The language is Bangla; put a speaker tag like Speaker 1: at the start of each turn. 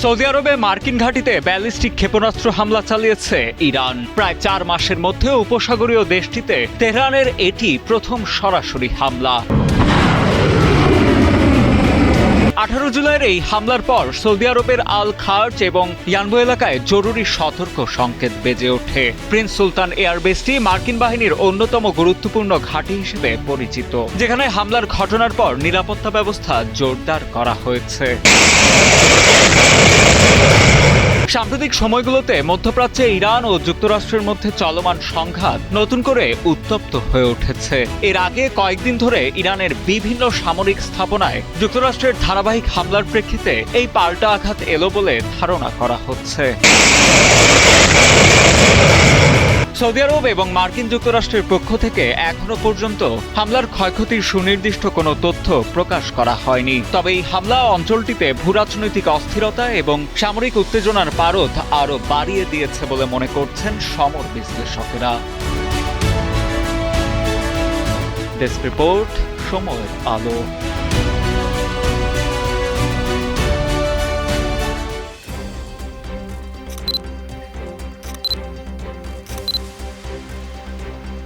Speaker 1: সৌদি আরবে মার্কিন ঘাঁটিতে ব্যালিস্টিক ক্ষেপণাস্ত্র হামলা চালিয়েছে ইরান। প্রায় 4 মাসের মধ্যে উপসাগরীয় দেশটিতে তেহরানের এটি প্রথম সরাসরি হামলা। 18 জুলাইয়ের এই হামলার পর সৌদি আরবের আল খার্জ এবং ইয়ানবু এলাকায় জরুরি সতর্ক সংকেত বেজে ওঠে। প্রিন্স সুলতান এয়ারবেসটি মার্কিন বাহিনীর অন্যতম গুরুত্বপূর্ণ ঘাঁটি হিসেবে পরিচিত, যেখানে হামলার ঘটনার পর নিরাপত্তা ব্যবস্থা জোরদার করা হয়েছে। সাম্প্রতিক সময়গুলোতে মধ্যপ্রাচ্যে ইরান ও যুক্তরাষ্ট্রের মধ্যে চলমান সংঘাত নতুন করে উত্তপ্ত হয়ে উঠেছে। এর আগে কয়েকদিন ধরে ইরানের বিভিন্ন সামরিক স্থাপনায় যুক্তরাষ্ট্রের ধারাবাহিক হামলার প্রেক্ষিতে এই পাল্টা আঘাত এলো বলে ধারণা করা হচ্ছে। সৌদি আরব এবং মার্কিন যুক্তরাষ্ট্রের পক্ষ থেকে এখনো পর্যন্ত হামলার ক্ষয়ক্ষতির সুনির্দিষ্ট কোনো তথ্য প্রকাশ করা হয়নি। তবে এই হামলা অঞ্চলটিতে ভূরাজনৈতিক অস্থিরতা এবং সামরিক উত্তেজনার পারদ আরও বাড়িয়ে দিয়েছে বলে মনে করছেন সমর বিশ্লেষকেরা। ডেস্ক রিপোর্ট, সময়ের আলো।